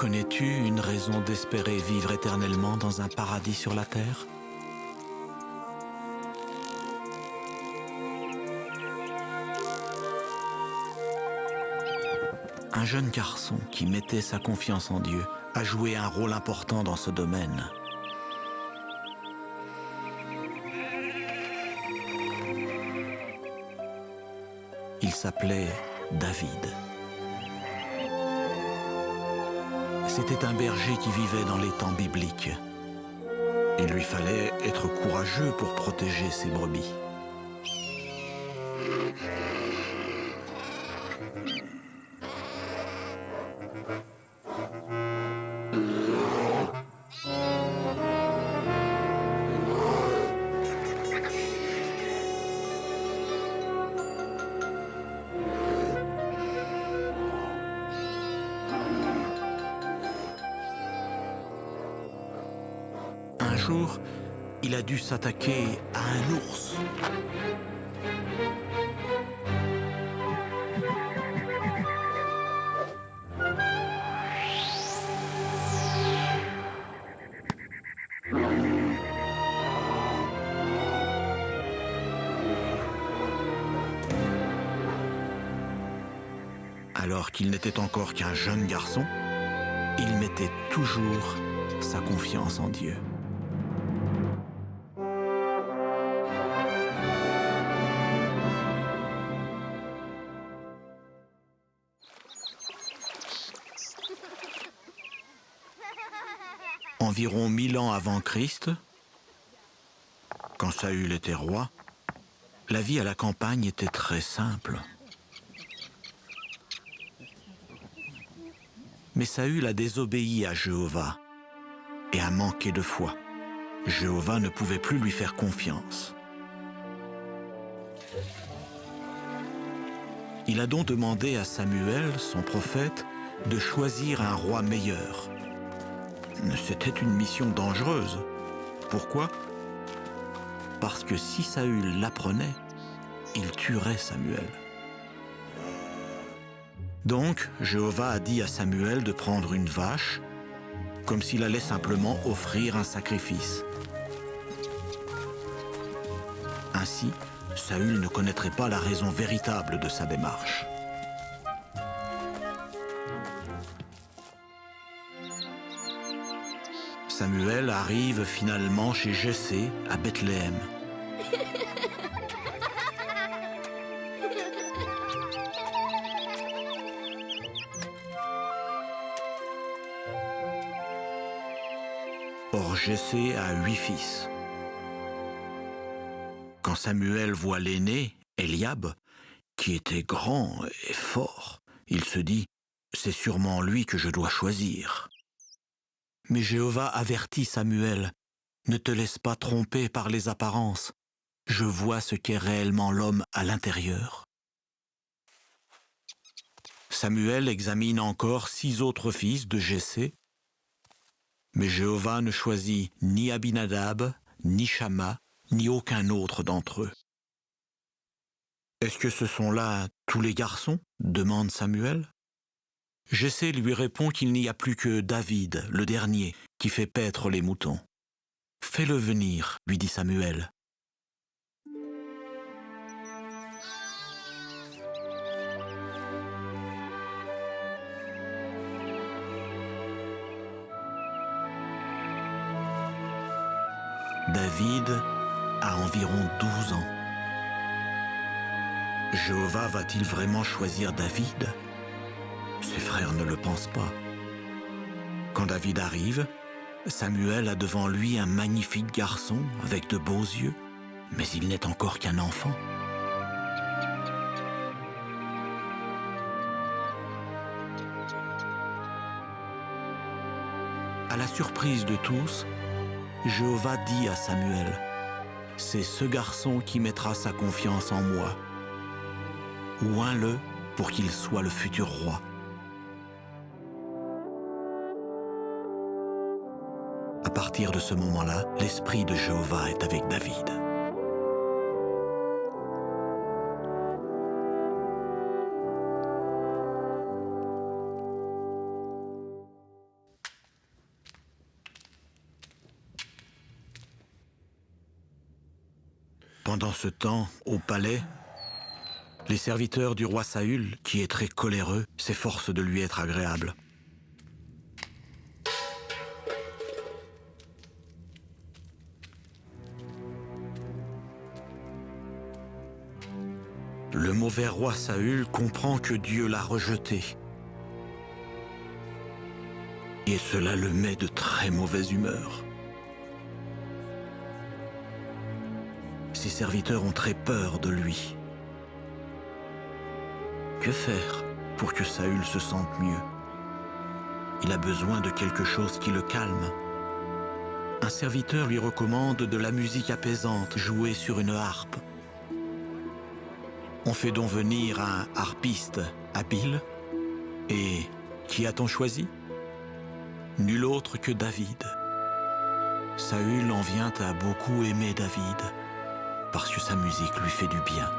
Connais-tu une raison d'espérer vivre éternellement dans un paradis sur la terre? Un jeune garçon qui mettait sa confiance en Dieu a joué un rôle important dans ce domaine. Il s'appelait David. C'était un berger qui vivait dans les temps bibliques. Il lui fallait être courageux pour protéger ses brebis. Un jour, il a dû s'attaquer à un ours. Alors qu'il n'était encore qu'un jeune garçon, il mettait toujours sa confiance en Dieu. Environ 1000 ans avant Christ, quand Saül était roi, la vie à la campagne était très simple. Mais Saül a désobéi à Jéhovah et a manqué de foi. Jéhovah ne pouvait plus lui faire confiance. Il a donc demandé à Samuel, son prophète, de choisir un roi meilleur. C'était une mission dangereuse. Pourquoi? Parce que si Saül l'apprenait, il tuerait Samuel. Donc, Jéhovah a dit à Samuel de prendre une vache, comme s'il allait simplement offrir un sacrifice. Ainsi, Saül ne connaîtrait pas la raison véritable de sa démarche. Samuel arrive finalement chez Jessé à Bethléem. Or Jessé a 8 fils. Quand Samuel voit l'aîné, Eliab, qui était grand et fort, il se dit « C'est sûrement lui que je dois choisir ». Mais Jéhovah avertit Samuel « Ne te laisse pas tromper par les apparences. Je vois ce qu'est réellement l'homme à l'intérieur. » Samuel examine encore 6 autres fils de Jessé, mais Jéhovah ne choisit ni Abinadab, ni Shamma, ni aucun autre d'entre eux. « Est-ce que ce sont là tous les garçons ?» demande Samuel. Jessé lui répond qu'il n'y a plus que David, le dernier, qui fait paître les moutons. « Fais-le venir, lui dit Samuel. David a environ 12 ans. Jéhovah va-t-il vraiment choisir David? Ses frères ne le pensent pas. Quand David arrive, Samuel a devant lui un magnifique garçon avec de beaux yeux, mais il n'est encore qu'un enfant. À la surprise de tous, Jéhovah dit à Samuel « C'est ce garçon qui mettra sa confiance en moi. Oins-le pour qu'il soit le futur roi. » À partir de ce moment-là, l'esprit de Jéhovah est avec David. Pendant ce temps, au palais, les serviteurs du roi Saül, qui est très coléreux, s'efforcent de lui être agréables. Le mauvais roi Saül comprend que Dieu l'a rejeté. Et cela le met de très mauvaise humeur. Ses serviteurs ont très peur de lui. Que faire pour que Saül se sente mieux? Il a besoin de quelque chose qui le calme. Un serviteur lui recommande de la musique apaisante jouée sur une harpe. On fait donc venir un harpiste habile. Et qui a-t-on choisi? Nul autre que David. Saül en vient à beaucoup aimer David, parce que sa musique lui fait du bien.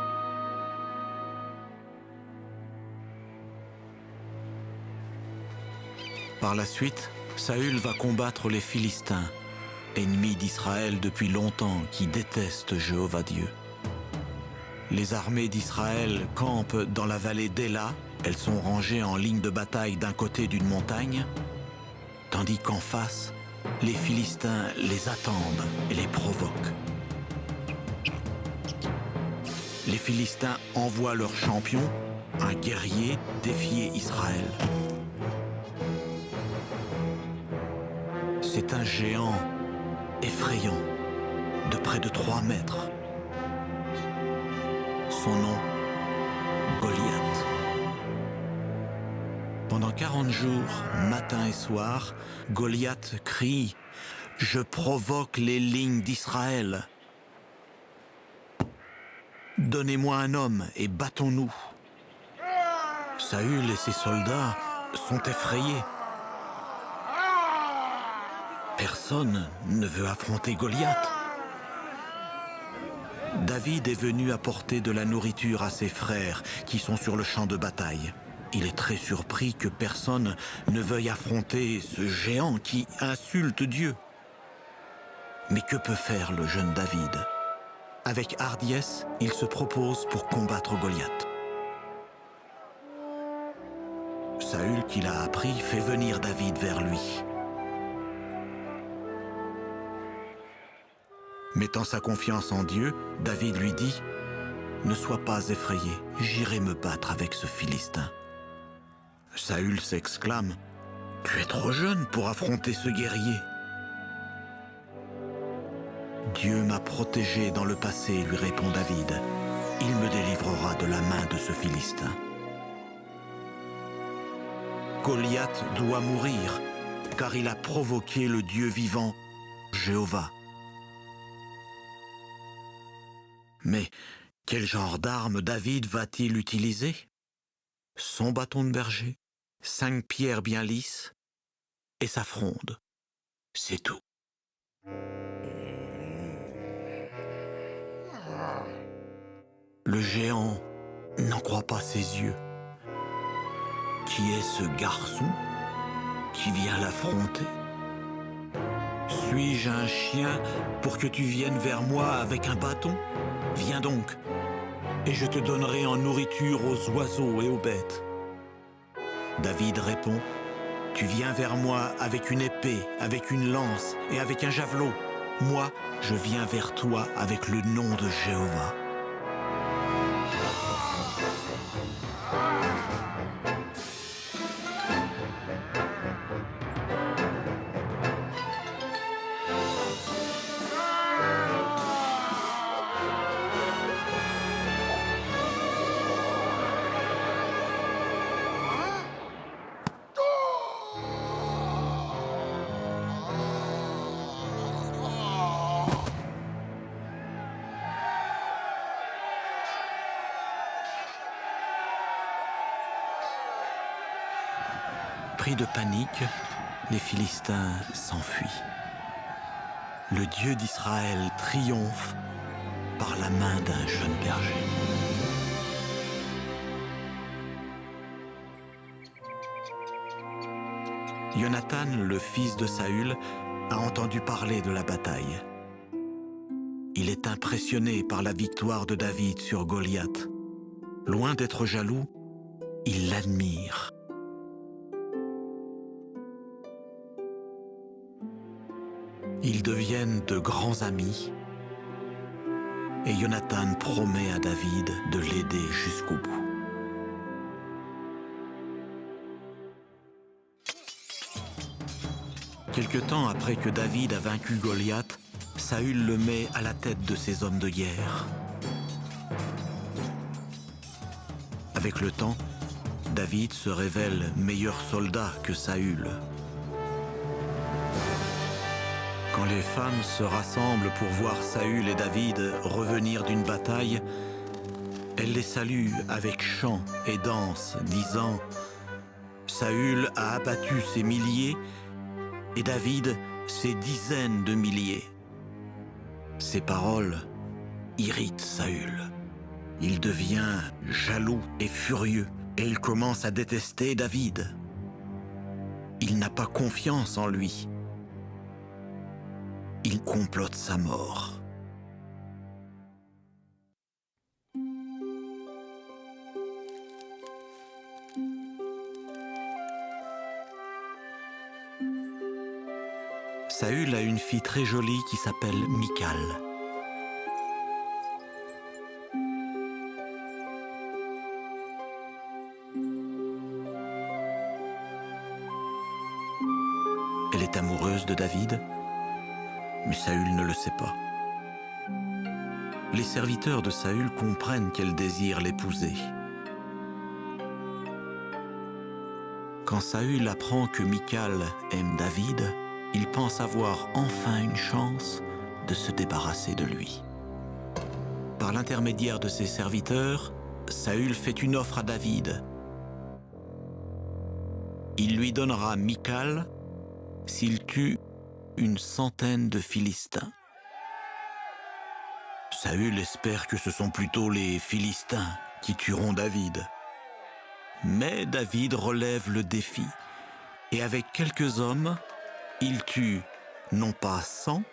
Par la suite, Saül va combattre les Philistins, ennemis d'Israël depuis longtemps qui détestent Jéhovah Dieu. Les armées d'Israël campent dans la vallée d'Éla. Elles sont rangées en ligne de bataille d'un côté d'une montagne, tandis qu'en face, les Philistins les attendent et les provoquent. Les Philistins envoient leur champion, un guerrier, défier Israël. C'est un géant effrayant, de près de 3 mètres. Son nom, Goliath. Pendant 40 jours, matin et soir, Goliath crie « Je provoque les lignes d'Israël. Donnez-moi un homme et battons-nous. » Saül et ses soldats sont effrayés. Personne ne veut affronter Goliath. David est venu apporter de la nourriture à ses frères qui sont sur le champ de bataille. Il est très surpris que personne ne veuille affronter ce géant qui insulte Dieu. Mais que peut faire le jeune David? Avec hardiesse, il se propose pour combattre Goliath. Saül, qui l'a appris, fait venir David vers lui. Mettant sa confiance en Dieu, David lui dit « Ne sois pas effrayé, j'irai me battre avec ce Philistin. » Saül s'exclame « Tu es trop jeune pour affronter ce guerrier. » « Dieu m'a protégé dans le passé, lui répond David. Il me délivrera de la main de ce Philistin. Goliath doit mourir, car il a provoqué le Dieu vivant, Jéhovah. Mais quel genre d'arme David va-t-il utiliser? Son bâton de berger, 5 pierres bien lisses et sa fronde. C'est tout. Le géant n'en croit pas ses yeux. Qui est ce garçon qui vient l'affronter? Suis-je un chien pour que tu viennes vers moi avec un bâton? Viens donc, et je te donnerai en nourriture aux oiseaux et aux bêtes. David répond, tu viens vers moi avec une épée, avec une lance et avec un javelot. Moi, je viens vers toi avec le nom de Jéhovah. Pris de panique, les Philistins s'enfuient. Le Dieu d'Israël triomphe par la main d'un jeune berger. Jonathan, le fils de Saül, a entendu parler de la bataille. il est impressionné par la victoire de David sur Goliath. Loin d'être jaloux, il l'admire. Ils deviennent de grands amis et Jonathan promet à David de l'aider jusqu'au bout. Quelque temps après que David a vaincu Goliath, Saül le met à la tête de ses hommes de guerre. Avec le temps, David se révèle meilleur soldat que Saül. Quand les femmes se rassemblent pour voir Saül et David revenir d'une bataille, elles les saluent avec chants et danses, disant « Saül a abattu ses milliers et David ses dizaines de milliers. » Ces paroles irritent Saül. Il devient jaloux et furieux et il commence à détester David. Il n'a pas confiance en lui. Il complote sa mort. Saül a une fille très jolie qui s'appelle Michal. Elle est amoureuse de David, mais Saül ne le sait pas. Les serviteurs de Saül comprennent qu'elle désire l'épouser. Quand Saül apprend que Michal aime David, il pense avoir enfin une chance de se débarrasser de lui. Par l'intermédiaire de ses serviteurs, Saül fait une offre à David. Il lui donnera Michal s'il tue une centaine de Philistins. Saül espère que ce sont plutôt les Philistins qui tueront David. Mais David relève le défi et avec quelques hommes, il tue non pas 100,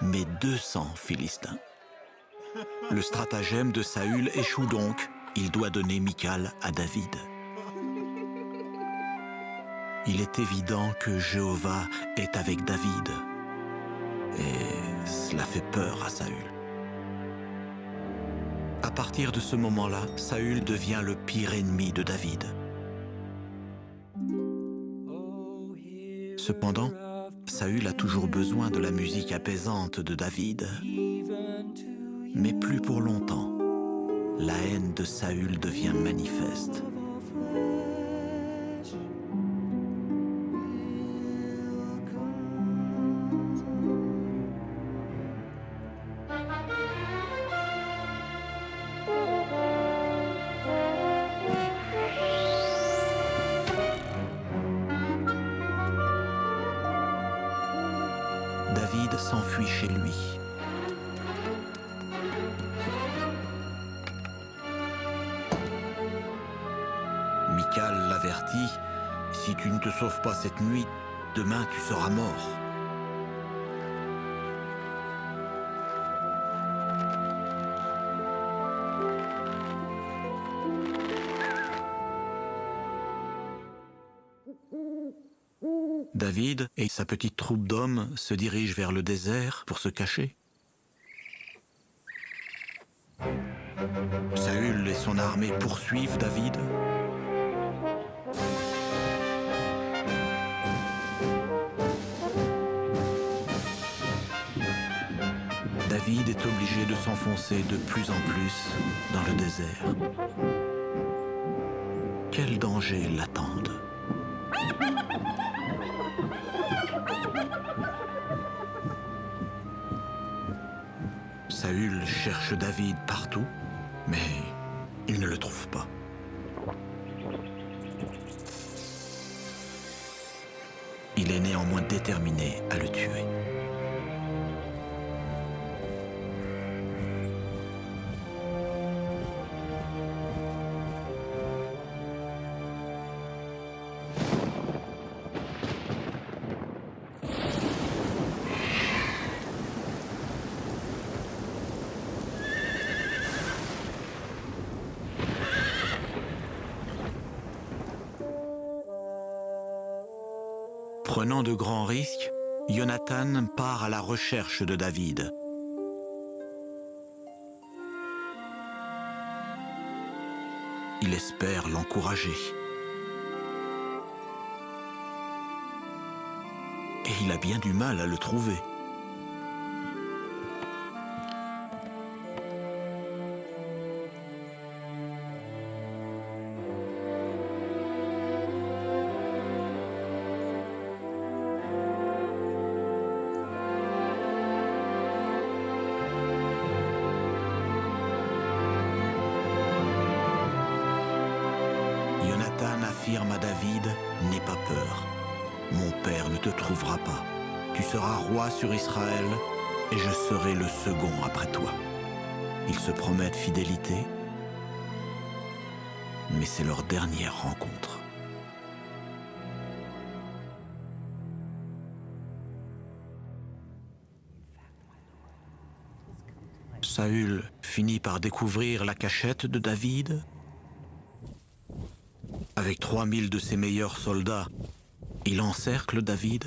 mais 200 Philistins. Le stratagème de Saül échoue donc. Il doit donner Michal à David. Il est évident que Jéhovah est avec David. Et cela fait peur à Saül. À partir de ce moment-là, Saül devient le pire ennemi de David. Cependant, Saül a toujours besoin de la musique apaisante de David. Mais plus pour longtemps. La haine de Saül devient manifeste. David s'enfuit chez lui. Michal l'avertit, « Si tu ne te sauves pas cette nuit, demain tu seras mort. » David et sa petite troupe d'hommes se dirigent vers le désert pour se cacher. Saül et son armée poursuivent David. David est obligé de s'enfoncer de plus en plus dans le désert. Quels dangers l'attendent? Saül cherche David partout, mais il ne le trouve pas. Il est néanmoins déterminé à le tuer. Prenant de grands risques, Jonathan part à la recherche de David. Il espère l'encourager. Et il a bien du mal à le trouver. Jonathan affirme à David, « N'aie pas peur, mon père ne te trouvera pas. Tu seras roi sur Israël et je serai le second après toi. » Ils se promettent fidélité, mais c'est leur dernière rencontre. Saül finit par découvrir la cachette de David. Avec 3000 de ses meilleurs soldats, il encercle David.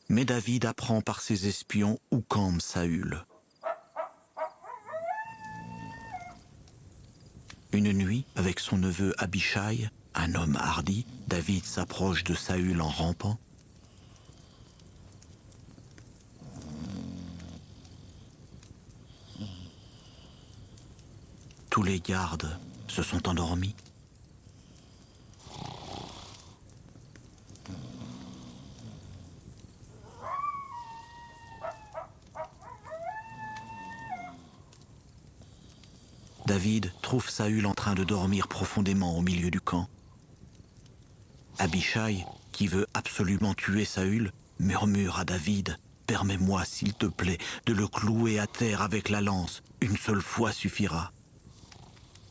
Mais David apprend par ses espions où campe Saül. Une nuit, avec son neveu Abishai, un homme hardi, David s'approche de Saül en rampant. Tous les gardes se sont endormis. David trouve Saül en train de dormir profondément au milieu du camp. Abishai, qui veut absolument tuer Saül, murmure à David, « Permets-moi, s'il te plaît, de le clouer à terre avec la lance. Une seule fois suffira. »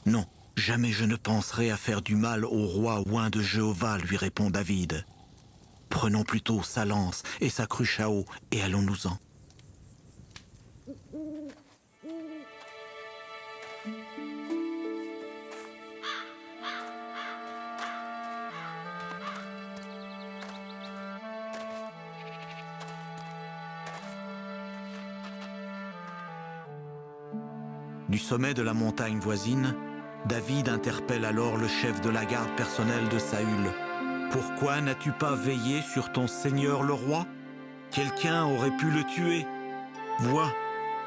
« Non, jamais je ne penserai à faire du mal au roi oint de Jéhovah, lui répond David. « Prenons plutôt sa lance et sa cruche à eau et allons-nous-en. » Du sommet de la montagne voisine, David interpelle alors le chef de la garde personnelle de Saül. « Pourquoi n'as-tu pas veillé sur ton seigneur le roi? Quelqu'un aurait pu le tuer. Vois,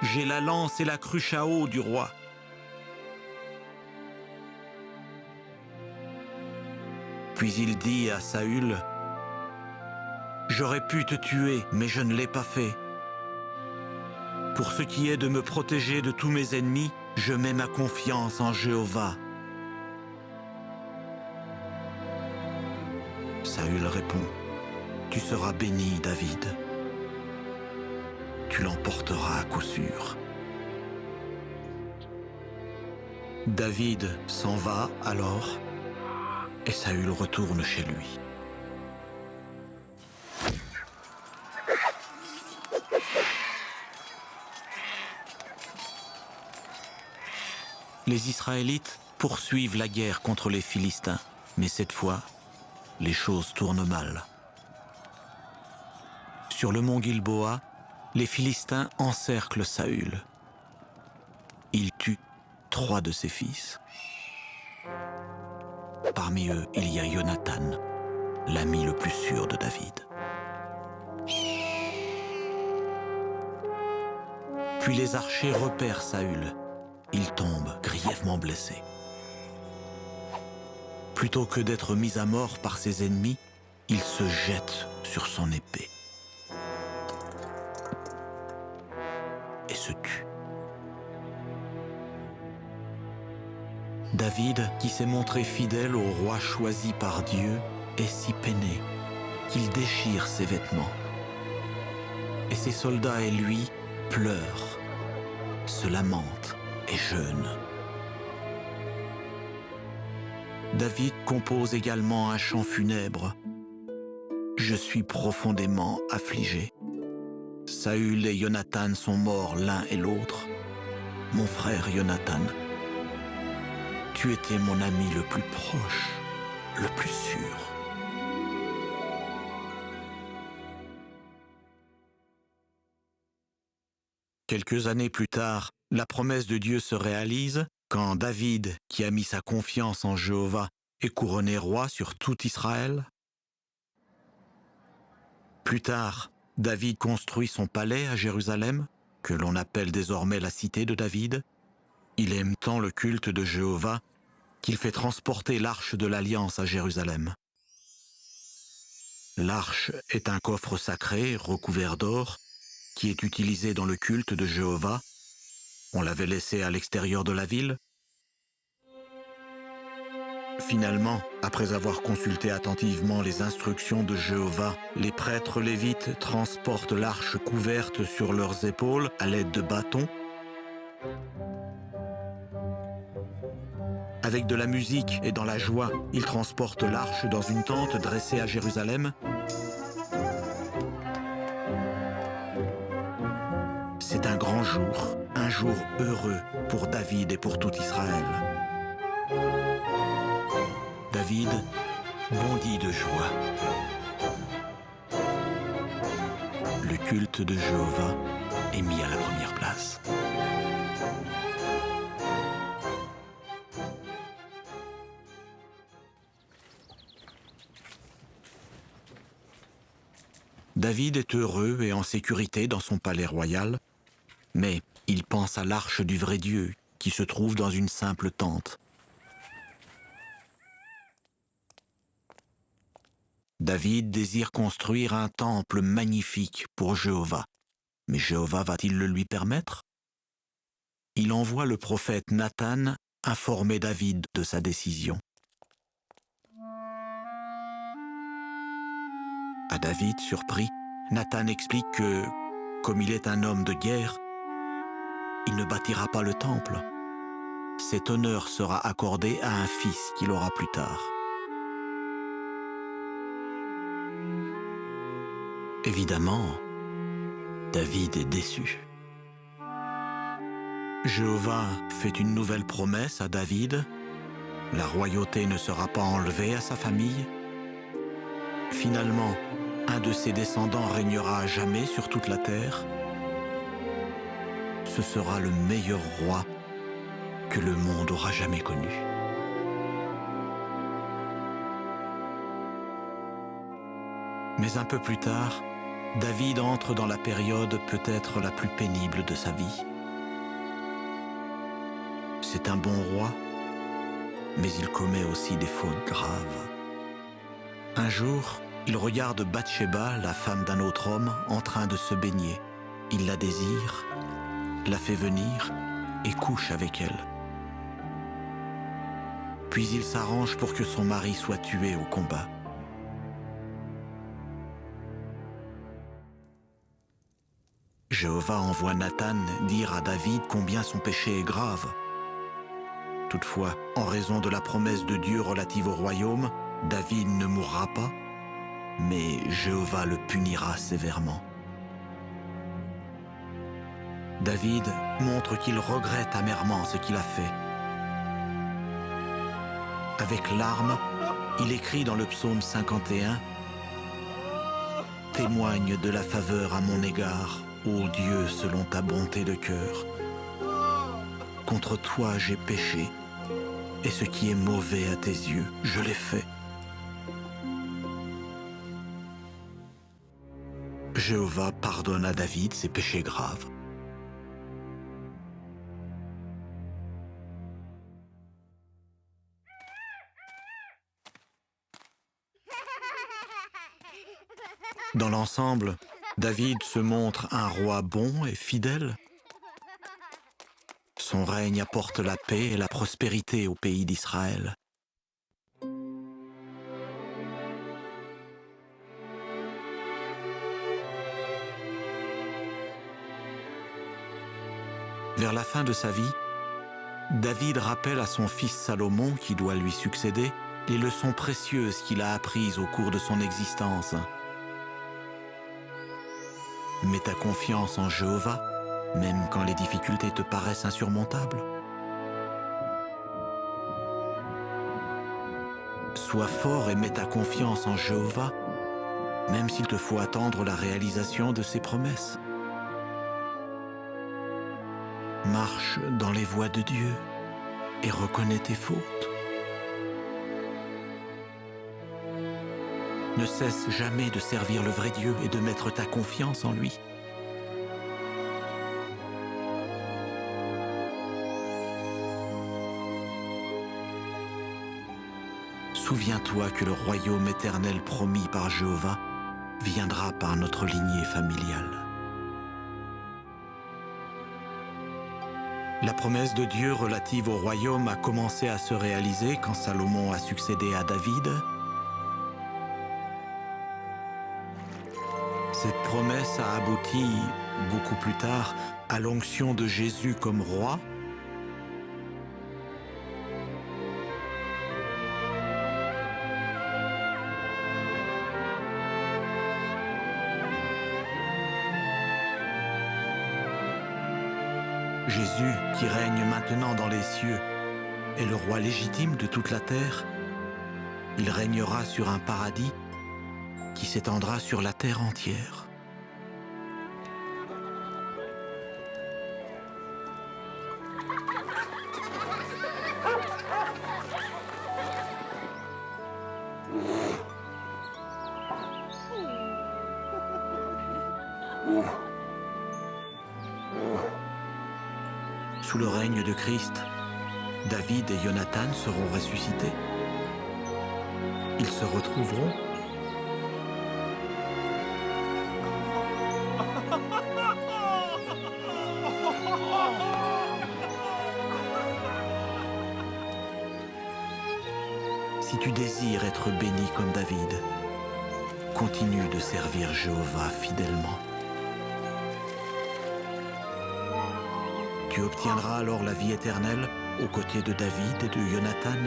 j'ai la lance et la cruche à eau du roi. » Puis il dit à Saül, « J'aurais pu te tuer, mais je ne l'ai pas fait. Pour ce qui est de me protéger de tous mes ennemis, je mets ma confiance en Jéhovah. » Saül répond, « Tu seras béni, David. Tu l'emporteras à coup sûr. » David s'en va alors, et Saül retourne chez lui. Les Israélites poursuivent la guerre contre les Philistins, mais cette fois, les choses tournent mal. Sur le mont Gilboa, les Philistins encerclent Saül. Ils tuent 3 de ses fils. Parmi eux, il y a Jonathan, l'ami le plus sûr de David. Puis les archers repèrent Saül. Il tombe grièvement blessé. Plutôt que d'être mis à mort par ses ennemis, il se jette sur son épée et se tue. David, qui s'est montré fidèle au roi choisi par Dieu, est si peiné qu'il déchire ses vêtements. Et ses soldats et lui pleurent, se lamentent et jeûnent. David compose également un chant funèbre. « Je suis profondément affligé. Saül et Jonathan sont morts l'un et l'autre. Mon frère Jonathan, tu étais mon ami le plus proche, le plus sûr. Quelques années plus tard, la promesse de Dieu se réalise quand David, qui a mis sa confiance en Jéhovah, est couronné roi sur tout Israël. Plus tard, David construit son palais à Jérusalem, que l'on appelle désormais la cité de David. Il aime tant le culte de Jéhovah qu'il fait transporter l'arche de l'Alliance à Jérusalem. L'arche est un coffre sacré recouvert d'or qui est utilisé dans le culte de Jéhovah. On l'avait laissé à l'extérieur de la ville. Finalement, après avoir consulté attentivement les instructions de Jéhovah, les prêtres lévites transportent l'arche couverte sur leurs épaules à l'aide de bâtons. Avec de la musique et dans la joie, ils transportent l'arche dans une tente dressée à Jérusalem. C'est un grand jour, un jour heureux pour David et pour tout Israël. David bondit de joie. Le culte de Jéhovah est mis à la première place. David est heureux et en sécurité dans son palais royal, mais il pense à l'arche du vrai Dieu qui se trouve dans une simple tente. David désire construire un temple magnifique pour Jéhovah. Mais Jéhovah va-t-il le lui permettre? Il envoie le prophète Nathan informer David de sa décision. À David, surpris, Nathan explique que, comme il est un homme de guerre, il ne bâtira pas le temple. Cet honneur sera accordé à un fils qu'il aura plus tard. Évidemment, David est déçu. Jéhovah fait une nouvelle promesse à David. La royauté ne sera pas enlevée à sa famille. Finalement, un de ses descendants régnera à jamais sur toute la terre. Ce sera le meilleur roi que le monde aura jamais connu. Mais un peu plus tard, David entre dans la période peut-être la plus pénible de sa vie. C'est un bon roi, mais il commet aussi des fautes graves. Un jour, il regarde Bathsheba, la femme d'un autre homme, en train de se baigner. Il la désire, la fait venir et couche avec elle. Puis il s'arrange pour que son mari soit tué au combat. Jéhovah envoie Nathan dire à David combien son péché est grave. Toutefois, en raison de la promesse de Dieu relative au royaume, David ne mourra pas, mais Jéhovah le punira sévèrement. David montre qu'il regrette amèrement ce qu'il a fait. Avec larmes, il écrit dans le psaume 51 « Témoigne de la faveur à mon égard, ô Dieu, selon ta bonté de cœur. Contre toi j'ai péché, et ce qui est mauvais à tes yeux, je l'ai fait. Jéhovah pardonne à David ses péchés graves. Dans l'ensemble, David se montre un roi bon et fidèle. Son règne apporte la paix et la prospérité au pays d'Israël. Vers la fin de sa vie, David rappelle à son fils Salomon, qui doit lui succéder, les leçons précieuses qu'il a apprises au cours de son existence. Mets ta confiance en Jéhovah, même quand les difficultés te paraissent insurmontables. Sois fort et mets ta confiance en Jéhovah, même s'il te faut attendre la réalisation de ses promesses. Marche dans les voies de Dieu et reconnais tes fautes. Ne cesse jamais de servir le vrai Dieu et de mettre ta confiance en lui. Souviens-toi que le royaume éternel promis par Jéhovah viendra par notre lignée familiale. La promesse de Dieu relative au royaume a commencé à se réaliser quand Salomon a succédé à David. Cette promesse a abouti, beaucoup plus tard, à l'onction de Jésus comme roi. Jésus, qui règne maintenant dans les cieux, est le roi légitime de toute la terre. Il régnera sur un paradis qui s'étendra sur la terre entière. Sous le règne de Christ, David et Jonathan seront ressuscités. Ils se retrouveront. Si tu désires être béni comme David, continue de servir Jéhovah fidèlement. Tu obtiendras alors la vie éternelle aux côtés de David et de Jonathan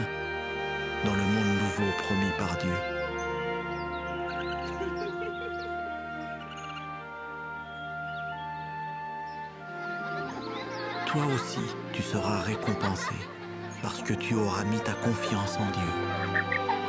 dans le monde nouveau promis par Dieu. Toi aussi, tu seras récompensé parce que tu auras mis ta confiance en Dieu.